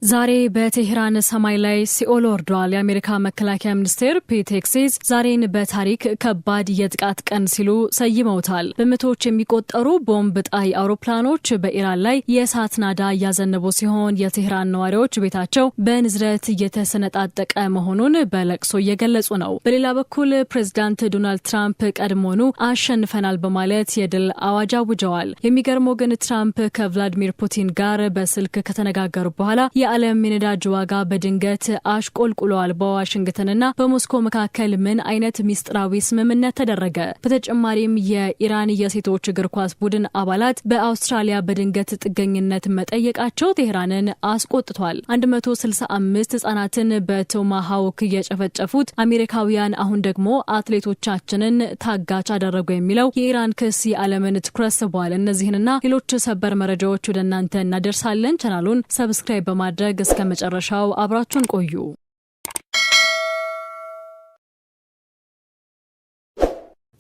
ዛሬ በቴህራን ሰማይ ላይ ሲኦል ወርዷል። የአሜሪካ መከላከያ ሚኒስቴር ፔት ሄግሴዝ ዛሬን በታሪክ ከባድ የጥቃት ቀን ሲሉ ሰይመውታል። በመቶዎች የሚቆጠሩ ቦምብ ጣይ አውሮፕላኖች በኢራን ላይ የእሳት ናዳ እያዘነቡ ሲሆን የቴህራን ነዋሪዎች ቤታቸው በንዝረት እየተሰነጣጠቀ መሆኑን በለቅሶ እየገለጹ ነው። በሌላ በኩል ፕሬዝዳንት ዶናልድ ትራምፕ ቀድሞኑ አሸንፈናል በማለት የድል አዋጅ አውጀዋል። የሚገርመው ግን ትራምፕ ከቭላዲሚር ፑቲን ጋር በስልክ ከተነጋገሩ በኋላ የዓለም የነዳጅ ዋጋ በድንገት አሽቆልቁሏል። በዋሽንግተንና በሞስኮ መካከል ምን አይነት ሚስጥራዊ ስምምነት ተደረገ? በተጨማሪም የኢራን የሴቶች እግር ኳስ ቡድን አባላት በአውስትራሊያ በድንገት ጥገኝነት መጠየቃቸው ቴህራንን አስቆጥቷል። 165 ህጻናትን በቶማሃውክ የጨፈጨፉት አሜሪካውያን አሁን ደግሞ አትሌቶቻችንን ታጋች አደረጉ የሚለው የኢራን ክስ የዓለምን ትኩረት ስቧል። እነዚህንና ሌሎች ሰበር መረጃዎች ወደ እናንተ እናደርሳለን። ቻናሉን ሰብስክራይብ በማድረግ እስከ መጨረሻው አብራችሁን ቆዩ።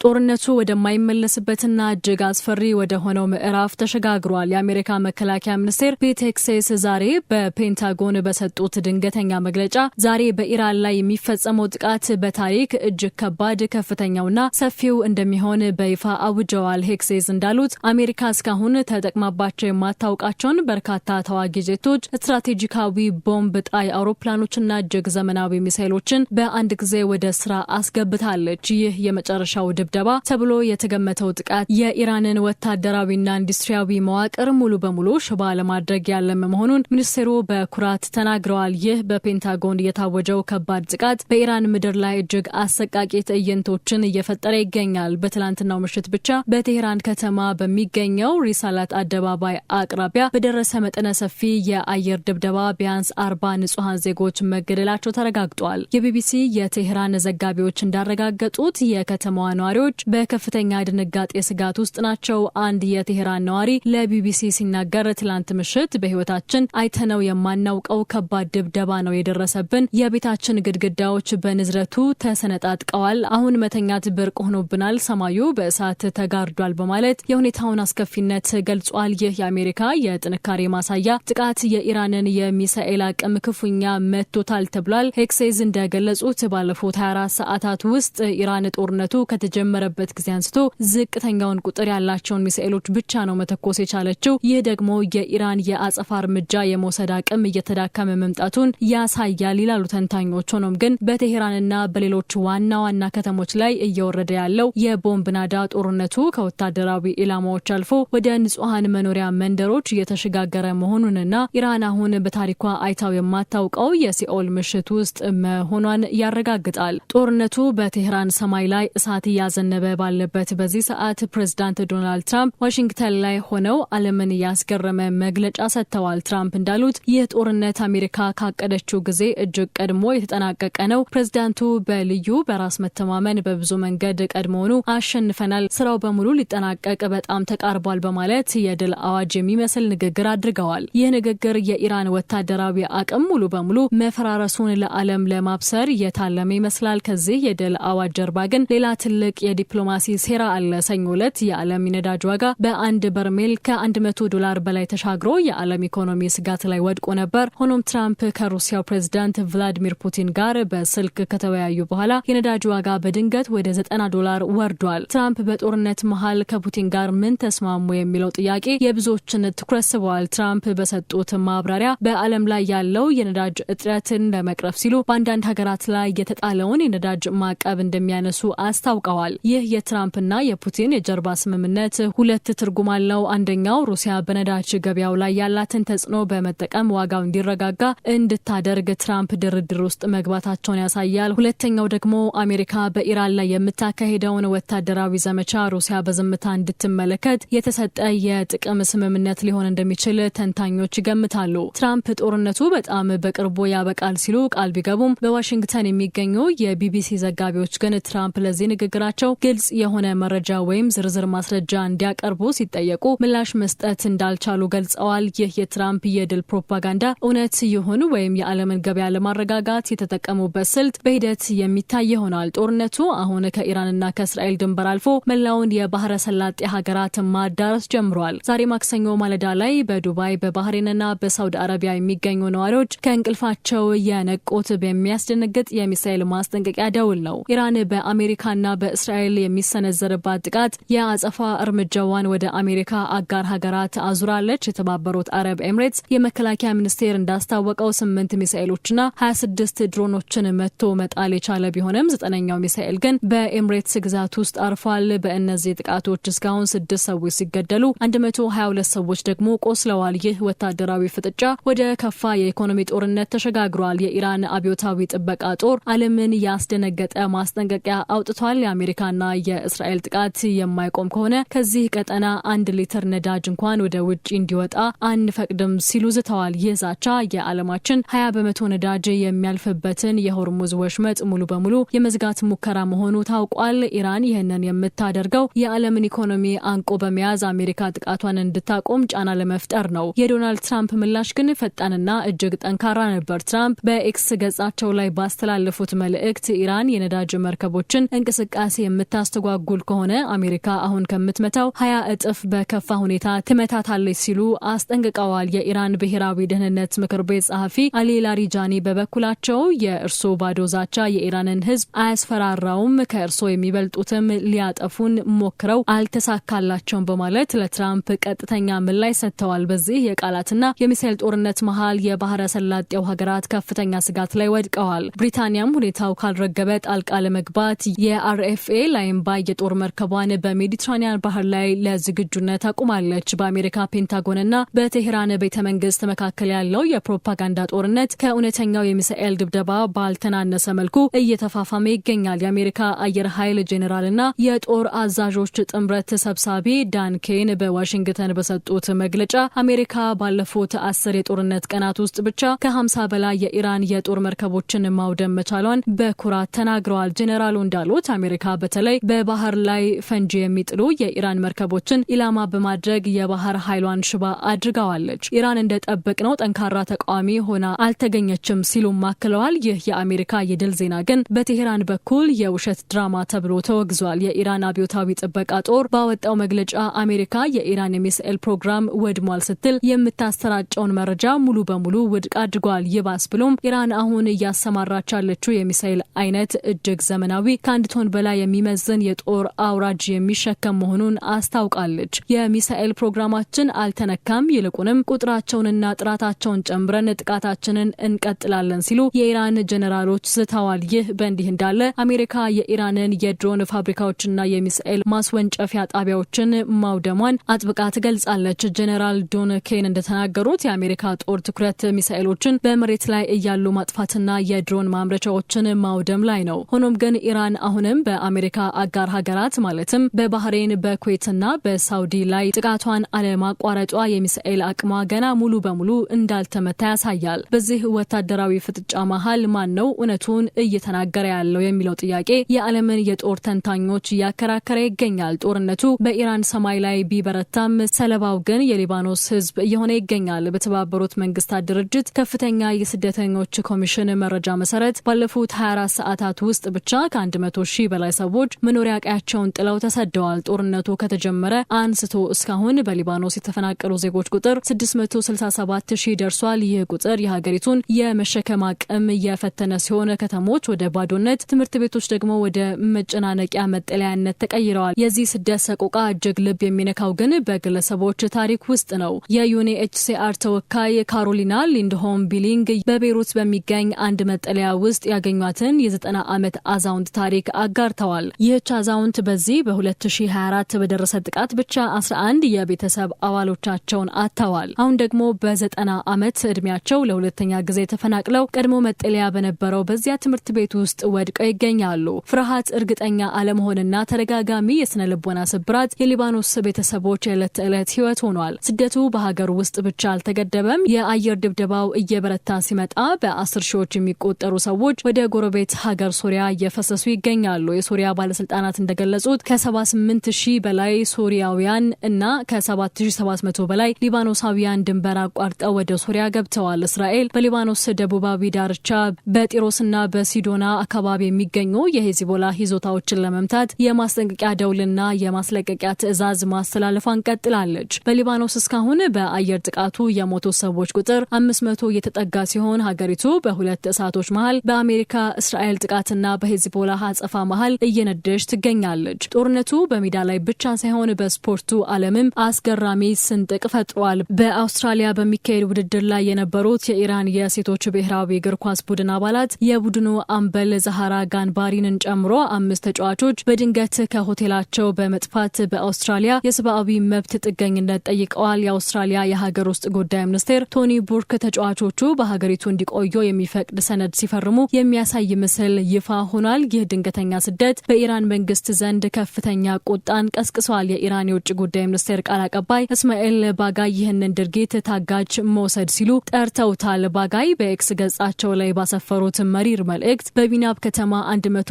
ጦርነቱ ወደማይመለስበትና እጅግ አስፈሪ ወደ ሆነው ምዕራፍ ተሸጋግሯል። የአሜሪካ መከላከያ ሚኒስቴር ፔት ሄግሴዝ ዛሬ በፔንታጎን በሰጡት ድንገተኛ መግለጫ ዛሬ በኢራን ላይ የሚፈጸመው ጥቃት በታሪክ እጅግ ከባድ፣ ከፍተኛውና ሰፊው እንደሚሆን በይፋ አውጀዋል። ሄግሴዝ እንዳሉት አሜሪካ እስካሁን ተጠቅማባቸው የማታውቃቸውን በርካታ ተዋጊ ጄቶች፣ ስትራቴጂካዊ ቦምብ ጣይ አውሮፕላኖችና እጅግ ዘመናዊ ሚሳይሎችን በአንድ ጊዜ ወደ ስራ አስገብታለች። ይህ የመጨረሻው ድብደባ ተብሎ የተገመተው ጥቃት የኢራንን ወታደራዊና ኢንዱስትሪያዊ መዋቅር ሙሉ በሙሉ ሽባ ለማድረግ ያለመ መሆኑን ሚኒስቴሩ በኩራት ተናግረዋል። ይህ በፔንታጎን የታወጀው ከባድ ጥቃት በኢራን ምድር ላይ እጅግ አሰቃቂ ትዕይንቶችን እየፈጠረ ይገኛል። በትላንትናው ምሽት ብቻ በቴህራን ከተማ በሚገኘው ሪሳላት አደባባይ አቅራቢያ በደረሰ መጠነ ሰፊ የአየር ድብደባ ቢያንስ 40 ንጹሐን ዜጎች መገደላቸው ተረጋግጧል። የቢቢሲ የቴህራን ዘጋቢዎች እንዳረጋገጡት የከተማዋ ነዋሪዎች በከፍተኛ ድንጋጤ ስጋት ውስጥ ናቸው። አንድ የቴህራን ነዋሪ ለቢቢሲ ሲናገር ትላንት ምሽት በህይወታችን አይተነው የማናውቀው ከባድ ድብደባ ነው የደረሰብን። የቤታችን ግድግዳዎች በንዝረቱ ተሰነጣጥቀዋል። አሁን መተኛት ብርቅ ሆኖብናል። ሰማዩ በእሳት ተጋርዷል በማለት የሁኔታውን አስከፊነት ገልጿል። ይህ የአሜሪካ የጥንካሬ ማሳያ ጥቃት የኢራንን የሚሳኤል አቅም ክፉኛ መቶታል ተብሏል። ሄግሴዝ እንደገለጹት ባለፉት 24 ሰዓታት ውስጥ ኢራን ጦርነቱ ከተጀመረበት ጊዜ አንስቶ ዝቅተኛውን ቁጥር ያላቸውን ሚሳኤሎች ብቻ ነው መተኮስ የቻለችው። ይህ ደግሞ የኢራን የአጸፋ እርምጃ የመውሰድ አቅም እየተዳከመ መምጣቱን ያሳያል ይላሉ ተንታኞች። ሆኖም ግን በቴህራንና በሌሎች ዋና ዋና ከተሞች ላይ እየወረደ ያለው የቦምብ ናዳ ጦርነቱ ከወታደራዊ ኢላማዎች አልፎ ወደ ንጹሐን መኖሪያ መንደሮች እየተሸጋገረ መሆኑንና ኢራን አሁን በታሪኳ አይታው የማታውቀው የሲኦል ምሽት ውስጥ መሆኗን ያረጋግጣል። ጦርነቱ በቴህራን ሰማይ ላይ እሳት እያዘነበ ባለበት በዚህ ሰዓት ፕሬዝዳንት ዶናልድ ትራምፕ ዋሽንግተን ላይ ሆነው ዓለምን ያስገረመ መግለጫ ሰጥተዋል። ትራምፕ እንዳሉት ይህ ጦርነት አሜሪካ ካቀደችው ጊዜ እጅግ ቀድሞ የተጠናቀቀ ነው። ፕሬዝዳንቱ በልዩ በራስ መተማመን በብዙ መንገድ ቀድሞውኑ አሸንፈናል፣ ስራው በሙሉ ሊጠናቀቅ በጣም ተቃርቧል በማለት የድል አዋጅ የሚመስል ንግግር አድርገዋል። ይህ ንግግር የኢራን ወታደራዊ አቅም ሙሉ በሙሉ መፈራረሱን ለዓለም ለማብሰር የታለመ ይመስላል። ከዚህ የድል አዋጅ ጀርባ ግን ሌላ ትልቅ የዲፕሎማሲ ሴራ አለ። ሰኞ ዕለት የዓለም የነዳጅ ዋጋ በአንድ በርሜል $100 በላይ ተሻግሮ የዓለም ኢኮኖሚ ስጋት ላይ ወድቆ ነበር። ሆኖም ትራምፕ ከሩሲያው ፕሬዝዳንት ቭላዲሚር ፑቲን ጋር በስልክ ከተወያዩ በኋላ የነዳጅ ዋጋ በድንገት ወደ $90 ወርዷል። ትራምፕ በጦርነት መሃል ከፑቲን ጋር ምን ተስማሙ የሚለው ጥያቄ የብዙዎችን ትኩረት ስበዋል። ትራምፕ በሰጡት ማብራሪያ በዓለም ላይ ያለው የነዳጅ እጥረትን ለመቅረፍ ሲሉ በአንዳንድ ሀገራት ላይ የተጣለውን የነዳጅ ማዕቀብ እንደሚያነሱ አስታውቀዋል። ይህ የትራምፕና የፑቲን የጀርባ ስምምነት ሁለት ትርጉም አለው። አንደኛው ሩሲያ በነዳጅ ገበያው ላይ ያላትን ተጽዕኖ በመጠቀም ዋጋው እንዲረጋጋ እንድታደርግ ትራምፕ ድርድር ውስጥ መግባታቸውን ያሳያል። ሁለተኛው ደግሞ አሜሪካ በኢራን ላይ የምታካሄደውን ወታደራዊ ዘመቻ ሩሲያ በዝምታ እንድትመለከት የተሰጠ የጥቅም ስምምነት ሊሆን እንደሚችል ተንታኞች ይገምታሉ። ትራምፕ ጦርነቱ በጣም በቅርቡ ያበቃል ሲሉ ቃል ቢገቡም በዋሽንግተን የሚገኙ የቢቢሲ ዘጋቢዎች ግን ትራምፕ ለዚህ ንግግራቸው በበኩላቸው ግልጽ የሆነ መረጃ ወይም ዝርዝር ማስረጃ እንዲያቀርቡ ሲጠየቁ ምላሽ መስጠት እንዳልቻሉ ገልጸዋል። ይህ የትራምፕ የድል ፕሮፓጋንዳ እውነት ይሁን ወይም የዓለምን ገበያ ለማረጋጋት የተጠቀሙበት ስልት በሂደት የሚታይ ይሆናል። ጦርነቱ አሁን ከኢራንና ከእስራኤል ድንበር አልፎ መላውን የባህረ ሰላጤ ሀገራት ማዳረስ ጀምሯል። ዛሬ ማክሰኞ ማለዳ ላይ በዱባይ በባህሬንና በሳውዲ አረቢያ የሚገኙ ነዋሪዎች ከእንቅልፋቸው የነቁት በሚያስደነግጥ የሚሳኤል ማስጠንቀቂያ ደውል ነው። ኢራን በአሜሪካና በእስራኤል የሚሰነዘርባት ጥቃት የአጸፋ እርምጃዋን ወደ አሜሪካ አጋር ሀገራት አዙራለች። የተባበሩት አረብ ኤምሬትስ የመከላከያ ሚኒስቴር እንዳስታወቀው 8 ሚሳኤሎችና 26 ድሮኖችን መቶ መጣል የቻለ ቢሆንም 9ኛው ሚሳኤል ግን በኤምሬትስ ግዛት ውስጥ አርፏል። በእነዚህ ጥቃቶች እስካሁን 6 ሰዎች ሲገደሉ 122 ሰዎች ደግሞ ቆስለዋል። ይህ ወታደራዊ ፍጥጫ ወደ ከፋ የኢኮኖሚ ጦርነት ተሸጋግሯል። የኢራን አብዮታዊ ጥበቃ ጦር ዓለምን ያስደነገጠ ማስጠንቀቂያ አውጥቷል። የአሜሪካና የእስራኤል ጥቃት የማይቆም ከሆነ ከዚህ ቀጠና 1 ሊትር ነዳጅ እንኳን ወደ ውጭ እንዲወጣ አንፈቅድም ሲሉ ዝተዋል። ይህ ዛቻ የዓለማችን 20 በመቶ ነዳጅ የሚያልፍበትን የሆርሙዝ ወሽመጥ ሙሉ በሙሉ የመዝጋት ሙከራ መሆኑ ታውቋል። ኢራን ይህንን የምታደርገው የዓለምን ኢኮኖሚ አንቆ በመያዝ አሜሪካ ጥቃቷን እንድታቆም ጫና ለመፍጠር ነው። የዶናልድ ትራምፕ ምላሽ ግን ፈጣንና እጅግ ጠንካራ ነበር። ትራምፕ በኤክስ ገጻቸው ላይ ባስተላለፉት መልእክት ኢራን የነዳጅ መርከቦችን እንቅስቃሴ የምታስተጓጉል ከሆነ አሜሪካ አሁን ከምትመታው 20 እጥፍ በከፋ ሁኔታ ትመታታለች ሲሉ አስጠንቅቀዋል። የኢራን ብሔራዊ ደህንነት ምክር ቤት ጸሐፊ አሊ ላሪጃኒ በበኩላቸው የእርሶ ባዶ ዛቻ የኢራንን ሕዝብ አያስፈራራውም፣ ከእርሶ የሚበልጡትም ሊያጠፉን ሞክረው አልተሳካላቸውም በማለት ለትራምፕ ቀጥተኛ ምላሽ ሰጥተዋል። በዚህ የቃላትና የሚሳኤል ጦርነት መሃል የባህረ ሰላጤው ሀገራት ከፍተኛ ስጋት ላይ ወድቀዋል። ብሪታንያም ሁኔታው ካልረገበ ጣልቃ ለመግባት የአርኤፍኤ ላይምባ የጦር መርከቧን በሜዲትራኒያን ባህር ላይ ለዝግጁነት አቁማለች። በአሜሪካ ፔንታጎንና በቴሄራን ቤተ መንግስት መካከል ያለው የፕሮፓጋንዳ ጦርነት ከእውነተኛው የሚሳኤል ድብደባ ባልተናነሰ መልኩ እየተፋፋመ ይገኛል። የአሜሪካ አየር ኃይል ጄኔራልና የጦር አዛዦች ጥምረት ሰብሳቢ ዳን ኬን በዋሽንግተን በሰጡት መግለጫ አሜሪካ ባለፉት 10 የጦርነት ቀናት ውስጥ ብቻ ከ50 በላይ የኢራን የጦር መርከቦችን ማውደም መቻሏን በኩራት ተናግረዋል። ጄኔራሉ እንዳሉት አሜሪካ በተለይ በባህር ላይ ፈንጂ የሚጥሉ የኢራን መርከቦችን ኢላማ በማድረግ የባህር ኃይሏን ሽባ አድርጋዋለች። ኢራን እንደጠበቅነው ጠንካራ ተቃዋሚ ሆና አልተገኘችም ሲሉም አክለዋል። ይህ የአሜሪካ የድል ዜና ግን በቴሄራን በኩል የውሸት ድራማ ተብሎ ተወግዟል። የኢራን አብዮታዊ ጥበቃ ጦር ባወጣው መግለጫ አሜሪካ የኢራን የሚሳኤል ፕሮግራም ወድሟል ስትል የምታሰራጨውን መረጃ ሙሉ በሙሉ ውድቅ አድርጓል። ይባስ ብሎም ኢራን አሁን እያሰማራች ያለችው የሚሳኤል አይነት እጅግ ዘመናዊ ከ1 ቶን በላይ የሚመዝን የጦር አውራጅ የሚሸከም መሆኑን አስታውቃለች። የሚሳኤል ፕሮግራማችን አልተነካም፣ ይልቁንም ቁጥራቸውንና ጥራታቸውን ጨምረን ጥቃታችንን እንቀጥላለን ሲሉ የኢራን ጀነራሎች ዝተዋል። ይህ በእንዲህ እንዳለ አሜሪካ የኢራንን የድሮን ፋብሪካዎችና የሚሳኤል ማስወንጨፊያ ጣቢያዎችን ማውደሟን አጥብቃ ትገልጻለች። ጀነራል ዶን ኬን እንደተናገሩት የአሜሪካ ጦር ትኩረት ሚሳኤሎችን በመሬት ላይ እያሉ ማጥፋትና የድሮን ማምረቻዎችን ማውደም ላይ ነው። ሆኖም ግን ኢራን አሁንም በአሜሪካ አጋር ሀገራት ማለትም በባህሬን፣ በኩዌትና በሳውዲ ላይ ጥቃቷን አለማቋረጧ የሚሳኤል አቅሟ ገና ሙሉ በሙሉ እንዳልተመታ ያሳያል። በዚህ ወታደራዊ ፍጥጫ መሃል ማን ነው እውነቱን እየተናገረ ያለው የሚለው ጥያቄ የዓለምን የጦር ተንታኞች እያከራከረ ይገኛል። ጦርነቱ በኢራን ሰማይ ላይ ቢበረታም ሰለባው ግን የሊባኖስ ሕዝብ እየሆነ ይገኛል። በተባበሩት መንግስታት ድርጅት ከፍተኛ የስደተኞች ኮሚሽን መረጃ መሰረት ባለፉት 24 ሰዓታት ውስጥ ብቻ ከ100 ሺህ በላይ ሰዎች መኖሪያ ቀያቸውን ጥለው ተሰደዋል። ጦርነቱ ከተጀመረ አንስቶ እስካሁን በሊባኖስ የተፈናቀሉ ዜጎች ቁጥር 667 ሺህ ደርሷል። ይህ ቁጥር የሀገሪቱን የመሸከም አቅም የፈተነ ሲሆን ከተሞች ወደ ባዶነት፣ ትምህርት ቤቶች ደግሞ ወደ መጨናነቂያ መጠለያነት ተቀይረዋል። የዚህ ስደት ሰቆቃ እጅግ ልብ የሚነካው ግን በግለሰቦች ታሪክ ውስጥ ነው። የዩኤንኤችሲአር ተወካይ ካሮሊና ሊንድሆም ቢሊንግ በቤይሩት በሚገኝ አንድ መጠለያ ውስጥ ያገኟትን የ90 ዓመት አዛውንት ታሪክ አጋርተዋል። ይህች አዛውንት በዚህ በ2024 በደረሰ ጥቃት ብቻ 11 የቤተሰብ አባሎቻቸውን አጥተዋል። አሁን ደግሞ በ90 ዓመት እድሜያቸው ለሁለተኛ ጊዜ ተፈናቅለው ቀድሞ መጠለያ በነበረው በዚያ ትምህርት ቤት ውስጥ ወድቀው ይገኛሉ። ፍርሃት፣ እርግጠኛ አለመሆንና ተደጋጋሚ የስነ ልቦና ስብራት የሊባኖስ ቤተሰቦች የዕለት ተዕለት ህይወት ሆኗል። ስደቱ በሀገር ውስጥ ብቻ አልተገደበም። የአየር ድብደባው እየበረታ ሲመጣ በ10 ሺዎች የሚቆጠሩ ሰዎች ወደ ጎረቤት ሀገር ሶሪያ እየፈሰሱ ይገኛሉ። የሶሪያ ባለስልጣናት እንደገለጹት ከ78000 በላይ ሶሪያውያን እና ከ7700 በላይ ሊባኖሳውያን ድንበር አቋርጠው ወደ ሶሪያ ገብተዋል። እስራኤል በሊባኖስ ደቡባዊ ዳርቻ በጢሮስና በሲዶና አካባቢ የሚገኙ የሂዝቦላ ይዞታዎችን ለመምታት የማስጠንቀቂያ ደውልና የማስለቀቂያ ትዕዛዝ ማስተላለፏን ቀጥላለች። በሊባኖስ እስካሁን በአየር ጥቃቱ የሞቱ ሰዎች ቁጥር 500 የተጠጋ ሲሆን ሀገሪቱ በሁለት እሳቶች መሃል በአሜሪካ እስራኤል ጥቃትና በሂዝቦላ አጸፋ መሃል እየነደች ትገኛለች። ጦርነቱ በሜዳ ላይ ብቻ ሳይሆን በስፖርቱ ዓለምም አስገራሚ ስንጥቅ ፈጥሯል። በአውስትራሊያ በሚካሄድ ውድድር ላይ የነበሩት የኢራን የሴቶች ብሔራዊ እግር ኳስ ቡድን አባላት የቡድኑ አምበል ዛሃራ ጋንባሪንን ጨምሮ 5 ተጫዋቾች በድንገት ከሆቴላቸው በመጥፋት በአውስትራሊያ የሰብአዊ መብት ጥገኝነት ጠይቀዋል። የአውስትራሊያ የሀገር ውስጥ ጉዳይ ሚኒስቴር ቶኒ ቡርክ ተጫዋቾቹ በሀገሪቱ እንዲቆዩ የሚፈቅድ ሰነድ ሲፈርሙ የሚያሳይ ምስል ይፋ ሆኗል። ይህ ድንገተኛ ስደት በኢራን መንግስት ዘንድ ከፍተኛ ቁጣን ቀስቅሷል። የኢራን የውጭ ጉዳይ ሚኒስቴር ቃል አቀባይ እስማኤል ባጋይ ይህንን ድርጊት ታጋጅ መውሰድ ሲሉ ጠርተውታል። ባጋይ በኤክስ ገጻቸው ላይ ባሰፈሩት መሪር መልእክት በቢናብ ከተማ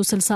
165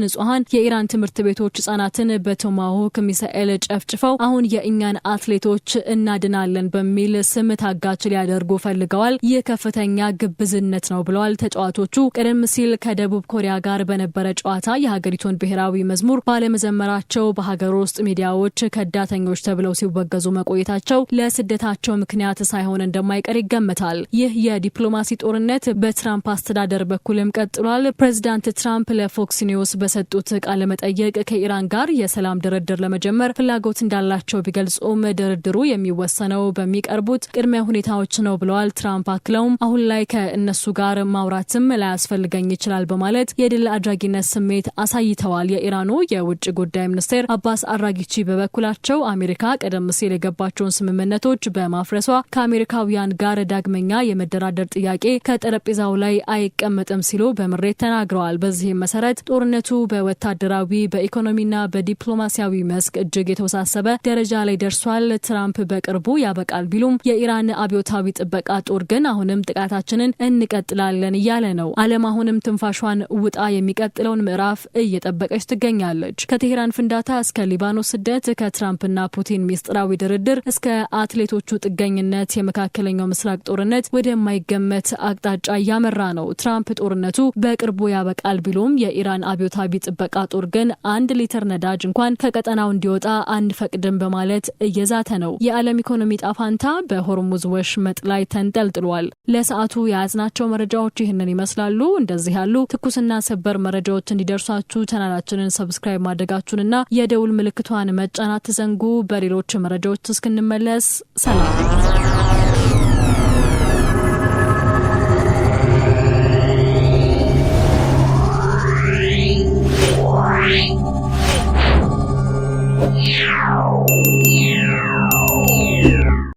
ንጹሃን የኢራን ትምህርት ቤቶች ህጻናትን በቶማሆክ ሚሳኤል ጨፍጭፈው አሁን የእኛን አትሌቶች እናድናለን በሚል ስም ታጋች ሊያደርጉ ፈልገዋል። ይህ ከፍተኛ ግብዝነት ነው ብለዋል። ተጫዋቾቹ ቀደም ሲል ከደቡብ ኮሪያ ጋር በነበረ ጨዋታ የሀገሪቱን ብሔራዊ መዝሙር ባለመዘመራቸው በሀገር ውስጥ ሚዲያዎች ከዳተኞች ተብለው ሲወገዙ መቆየታቸው ለስደታቸው ምክንያት ሳይሆን እንደማይቀር ይገመታል። ይህ የዲፕሎማሲ ጦርነት በትራምፕ አስተዳደር በኩልም ቀጥሏል። ፕሬዚዳንት ትራምፕ ለፎክስ ኒውስ በሰጡት ቃለ መጠይቅ ከኢራን ጋር የሰላም ድርድር ለመጀመር ፍላጎት እንዳላቸው ቢገልጹም ድርድሩ የሚወሰነው በሚቀርቡት ቅድመ ሁኔታዎች ነው ብለዋል። ትራምፕ አክለውም አሁን ላይ ከእነሱ ጋር ማውራትም ላያስፈልገኝ ይችላል በማለት የድል አድራጊነት ስሜት አሳይተዋል። የኢራኑ የውጭ ጉዳይ ሚኒስቴር አባስ አራጊቺ በበኩላቸው አሜሪካ ቀደም ሲል የገባቸውን ስምምነቶች በማፍረሷ ከአሜሪካውያን ጋር ዳግመኛ የመደራደር ጥያቄ ከጠረጴዛው ላይ አይቀመጥም ሲሉ በምሬት ተናግረዋል። በዚህም መሰረት ጦርነቱ በወታደራዊ በኢኮኖሚና በዲፕሎማሲያዊ መስክ እጅግ የተወሳሰበ ደረጃ ላይ ደርሷል። ትራምፕ በቅርቡ ያበቃል ቢሉም የኢራን አብዮታዊ ጥበቃ ጦር ግን አሁንም ጥቃታችንን እንቀጥላለን እያለ ነው። ዓለም አሁንም ትንፋሿን ውጣ የሚቀጥለውን ምዕራፍ እየጠበቀች ትገኛለች። ከቴሄራን ፍንዳታ እስከ ሊባኖስ ስደት፣ ከትራምፕና ፑቲን ሚስጥራዊ ድርድር እስከ አትሌቶቹ ጥገኝነት የመካከለኛው ምስራቅ ጦርነት ወደማይገመት አቅጣጫ እያመራ ነው። ትራምፕ ጦርነቱ በቅርቡ ያበቃል ቢሉም የኢራን አብዮታዊ ጥበቃ ጦር ግን 1 ሊትር ነዳጅ እንኳን ከቀጠናው እንዲወጣ አንፈቅድም በማለት እየዛተ ነው። የዓለም ኢኮኖሚ ጣፋንታ በሆርሙዝ ወሽመጥ ላይ ተንጠልጥሏል። ለሰዓቱ የያዝናቸው መረጃዎች ይህንን ይመስላሉ። እንደዚህ ያሉ ትኩስና ሰበር መረጃዎች እንዲደርሷችሁ ቻናላችንን ሰብስክራይብ ማድረጋችሁንና የደውል ምልክቷን መጫን አትዘንጉ። በሌሎች መረጃዎች እስክንመለስ ሰላም።